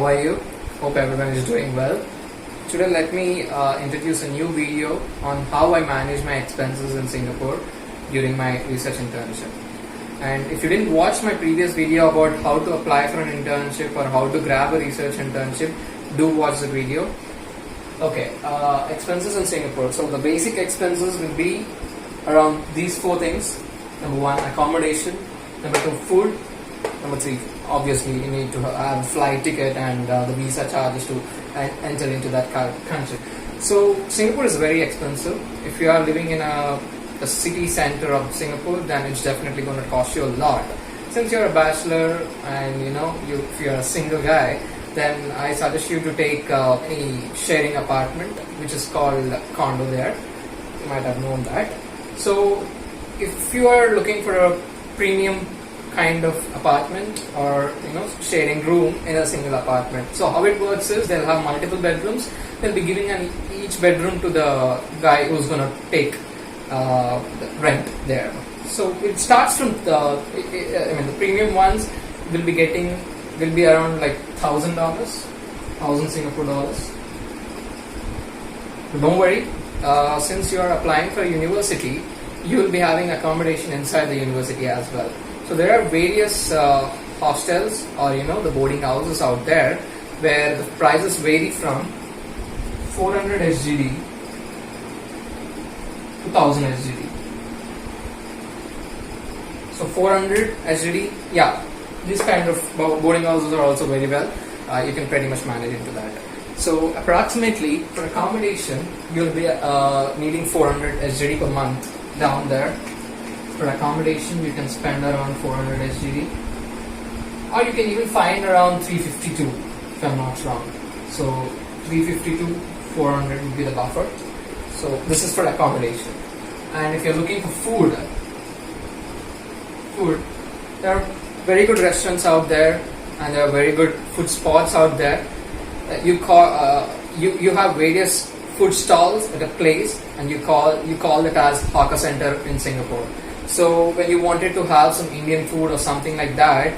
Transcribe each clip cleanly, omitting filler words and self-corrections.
how are you? Hope everyone is doing well. Today let me introduce a new video on how I manage my expenses in Singapore during my research internship. And if you didn't watch my previous video about how to apply for an internship or how to grab a research internship, do watch the video. Okay, expenses in Singapore. So the basic expenses will be around these four things. Number one, accommodation. Number two, food. Number three, obviously you need to have a flight ticket and the visa charges to enter into that country. So Singapore is very expensive. If you are living in a city center of Singapore, then it's definitely going to cost you a lot. Since you're a bachelor and if you're a single guy, then I suggest you to take any sharing apartment, which is called condo there. You might have known that. So if you are looking for a premium kind of apartment or sharing room in a single apartment, so how it works is they'll have multiple bedrooms. They'll be giving each bedroom to the guy who's going to take the rent there. So it starts from the premium ones will be around like $1,000 Singapore dollars. But don't worry, since you are applying for a university, you will be having accommodation inside the university as well. So there are various hostels or the boarding houses out there where the prices vary from 400 SGD to 1000 SGD. So 400 SGD, yeah, this kind of boarding houses are also very well. You can pretty much manage into that. So approximately for accommodation, you'll be needing 400 SGD per month down there. For accommodation, you can spend around 400 SGD, or you can even find around 352 if I'm not wrong. So 352, 400 would be the buffer. So this is for accommodation. And if you're looking for food, there are very good restaurants out there, and there are very good food spots out there. You have various food stalls at a place, and you call it as hawker center in Singapore. So when you wanted to have some Indian food or something like that,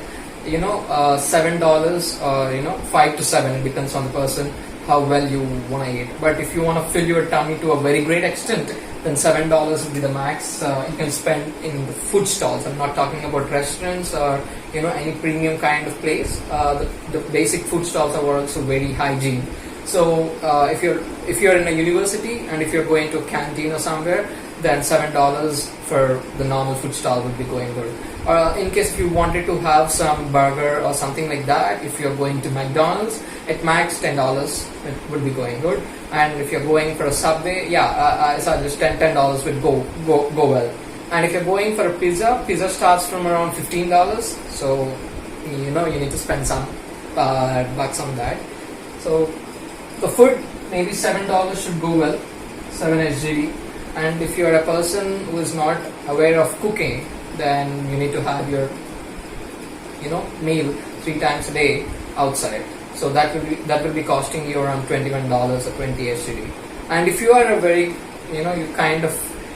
$7 or 5 to 7, it depends on the person how well you want to eat. But if you want to fill your tummy to a very great extent, then $7 would be the max you can spend in the food stalls. I'm not talking about restaurants or any premium kind of place. The basic food stalls are also very hygiene. So if you're in a university and if you're going to a canteen or somewhere, then $7 for the normal food stall would be going good. In case if you wanted to have some burger or something like that, if you're going to McDonald's, at max $10 it would be going good. And if you're going for a Subway, I suggest $10 would go well. And if you're going for a pizza starts from around $15. So you need to spend some bucks on that. So the food, maybe $7 should go well, 7 SGD. And if you're a person who is not aware of cooking, then you need to have your meal 3 times a day outside. So that will be costing you around $21 or 20 SGD. And if you are a very you kind of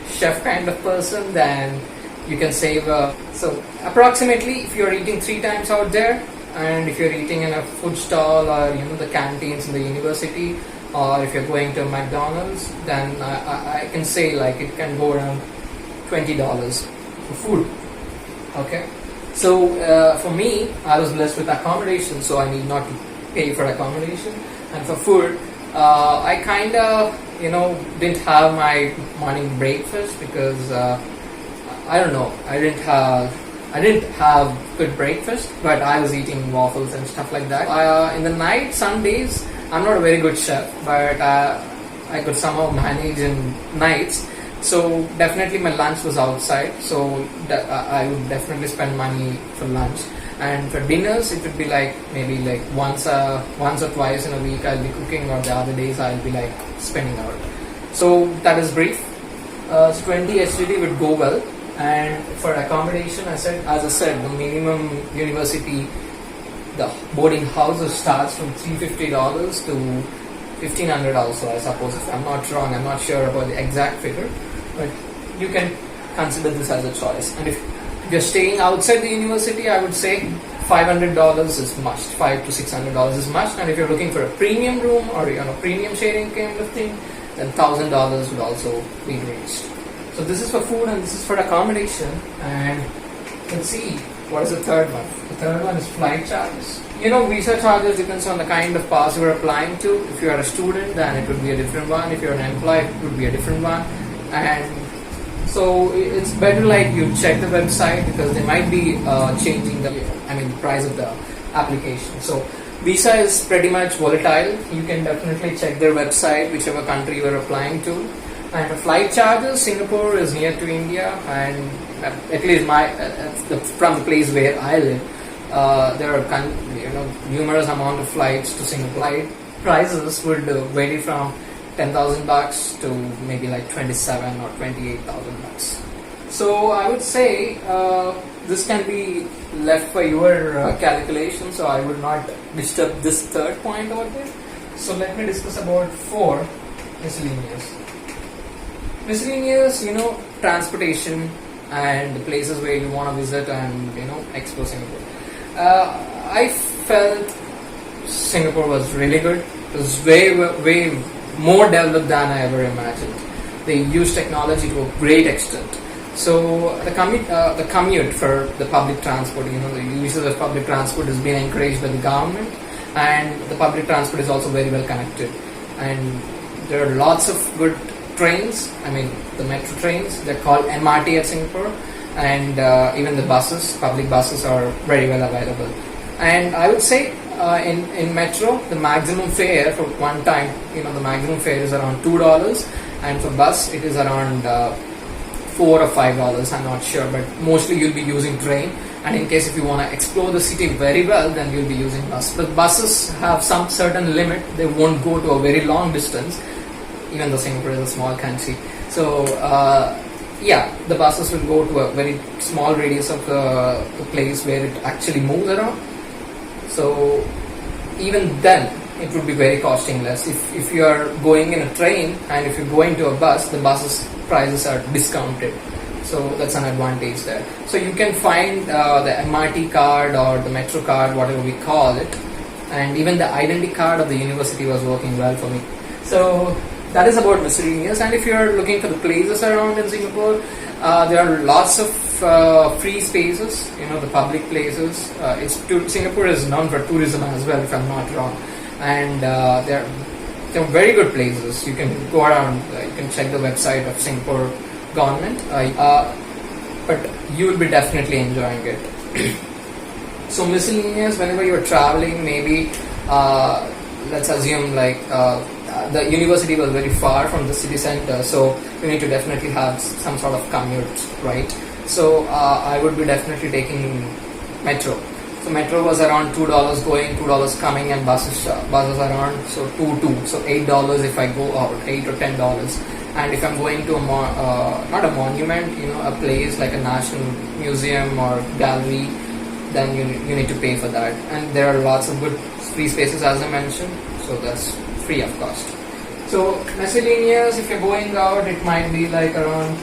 chef kind of person, then you can save so approximately if you're eating 3 times out there, and if you're eating in a food stall or the canteens in the university, or if you're going to McDonald's, then I can say like it can go around $20 for food. Okay, so for me, I was blessed with accommodation, so I need not to pay for accommodation. And for food, I kind of didn't have my morning breakfast because I don't know, I didn't have good breakfast, but I was eating waffles and stuff like that. In the night, some days, I'm not a very good chef, but I could somehow manage in nights. So definitely my lunch was outside, so I would definitely spend money for lunch. And for dinners, it would be maybe once or twice in a week I'll be cooking, or the other days I'll be spending out. So that is brief. So 20 SGD would go well. And for accommodation, as I said, the minimum university, the boarding houses starts from $350 to $1,500 also, I suppose, if I'm not wrong. I'm not sure about the exact figure, but you can consider this as a choice. And if you're staying outside the university, I would say $500 is must. $500 to $600 is must. And if you're looking for a premium room or premium sharing kind of thing, then $1,000 would also be reached. So this is for food and this is for accommodation. And let's see, what is the third one? The third one is flight charges. Visa charges depends on the kind of pass you are applying to. If you are a student, then it would be a different one. If you're an employee, it would be a different one. And so it's better like you check the website, because they might be changing the price of the application. So visa is pretty much volatile. You can definitely check their website, whichever country you are applying to. And for flight charges, Singapore is near to India, and at least from the place where I live, there are numerous amount of flights to Singapore. Flight prices would vary from $10,000 to maybe like $27,000 or $28,000. So I would say this can be left for your calculation. So I would not disturb this third point over there. So let me discuss about 4 miscellaneous. Miscellaneous, transportation and the places where you want to visit and explore Singapore. I felt Singapore was really good. It was way more developed than I ever imagined. They use technology to a great extent. So the commute for the public transport, the usage of public transport is being encouraged by the government, and the public transport is also very well connected. And there are lots of good trains, the metro trains, they're called MRT at Singapore, and even the buses, public buses are very well available. And I would say in metro, the maximum fare for one time, the maximum fare is around $2, and for bus it is around $4 or $5, I'm not sure, but mostly you'll be using train. And in case if you want to explore the city very well, then you'll be using bus. But buses have some certain limit, they won't go to a very long distance, even though Singapore is a small country. So the buses will go to a very small radius of the place where it actually moves around. So even then it would be very costing less. If you are going in a train and if you're going to a bus, the buses prices are discounted. So that's an advantage there. So you can find the MRT card or the metro card, whatever we call it, and even the identity card of the university was working well for me. So that is about miscellaneous. And if you are looking for the places around in Singapore, there are lots of free spaces, the public places. Singapore is known for tourism as well, if I'm not wrong. And there are very good places. You can go around, you can check the website of Singapore government, but you will be definitely enjoying it. So miscellaneous, whenever you're traveling, maybe let's assume the university was very far from the city center, so you need to definitely have some sort of commute, right? So I would be definitely taking metro. So metro was around $2 going, $2 coming, and buses around so $2, so $8 if I go out, $8 or $10. And if I'm going to not a monument, a place like a national museum or gallery, then you need to pay for that. And there are lots of good free spaces, as I mentioned, so that's free of cost. So miscellaneous, if you're going out, it might be like around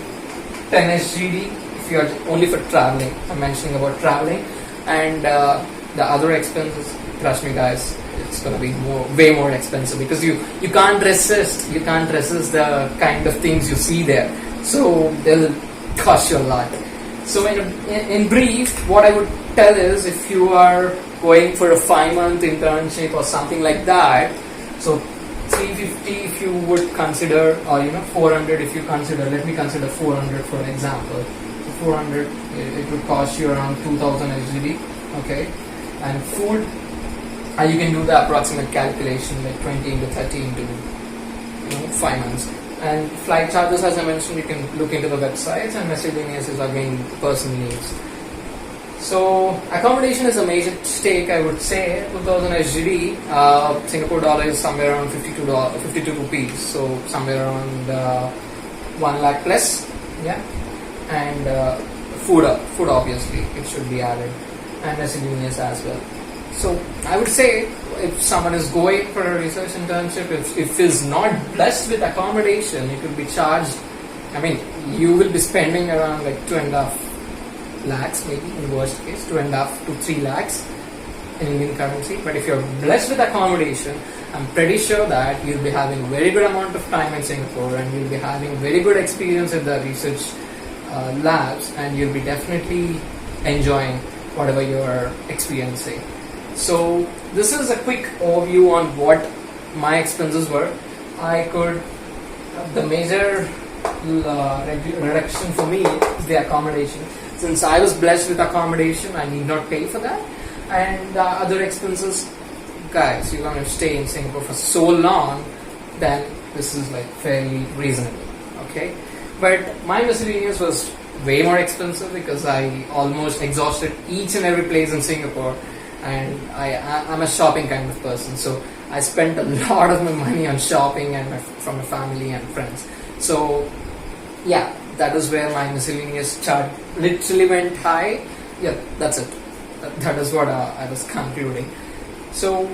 10 SGD if you're only for traveling. I'm mentioning about traveling, and the other expenses, trust me guys, it's gonna be way more expensive, because you can't resist the kind of things you see there, so they'll cost you a lot. So in brief, what I would tell is, if you are going for a 5-month internship or something like that, so $350 if you would consider, or $400 if you consider. Let me consider $400 for example. So $400, it would cost you around 2,000 SGD, okay? And food, you can do the approximate calculation, like 20 into 30 into 5 months. And flight charges, as I mentioned, you can look into the websites, and miscellaneous is again personal needs. So accommodation is a major stake, I would say. 2,000 SGD, Singapore dollar is somewhere around 52 rupees, so somewhere around 1 lakh plus, yeah. And food obviously it should be added, and miscellaneous as well. So I would say, if someone is going for a research internship, if is not blessed with accommodation, it will be charged. You will be spending around like 2.5 lakhs, maybe in worst case, 2.5 to 3 lakhs, in Indian currency. But if you're blessed with accommodation, I'm pretty sure that you'll be having very good amount of time in Singapore, and you'll be having very good experience at the research labs, and you'll be definitely enjoying whatever you're experiencing. So this is a quick overview on what my expenses were. The major reduction for me is the accommodation. Since I was blessed with accommodation, I need not pay for that. And other expenses, guys, you're going to stay in Singapore for so long, then this is like fairly reasonable, okay? But my miscellaneous was way more expensive because I almost exhausted each and every place in Singapore, and I'm a shopping kind of person, so I spent a lot of my money on shopping and from my family and friends. So yeah, that is where my miscellaneous chart literally went high. Yeah, that's it. That is what I was concluding. So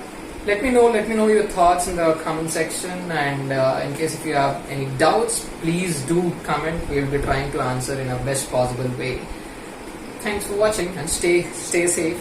let me know your thoughts in the comment section, and in case if you have any doubts, please do comment. We'll be trying to answer in a best possible way. Thanks for watching, and stay safe.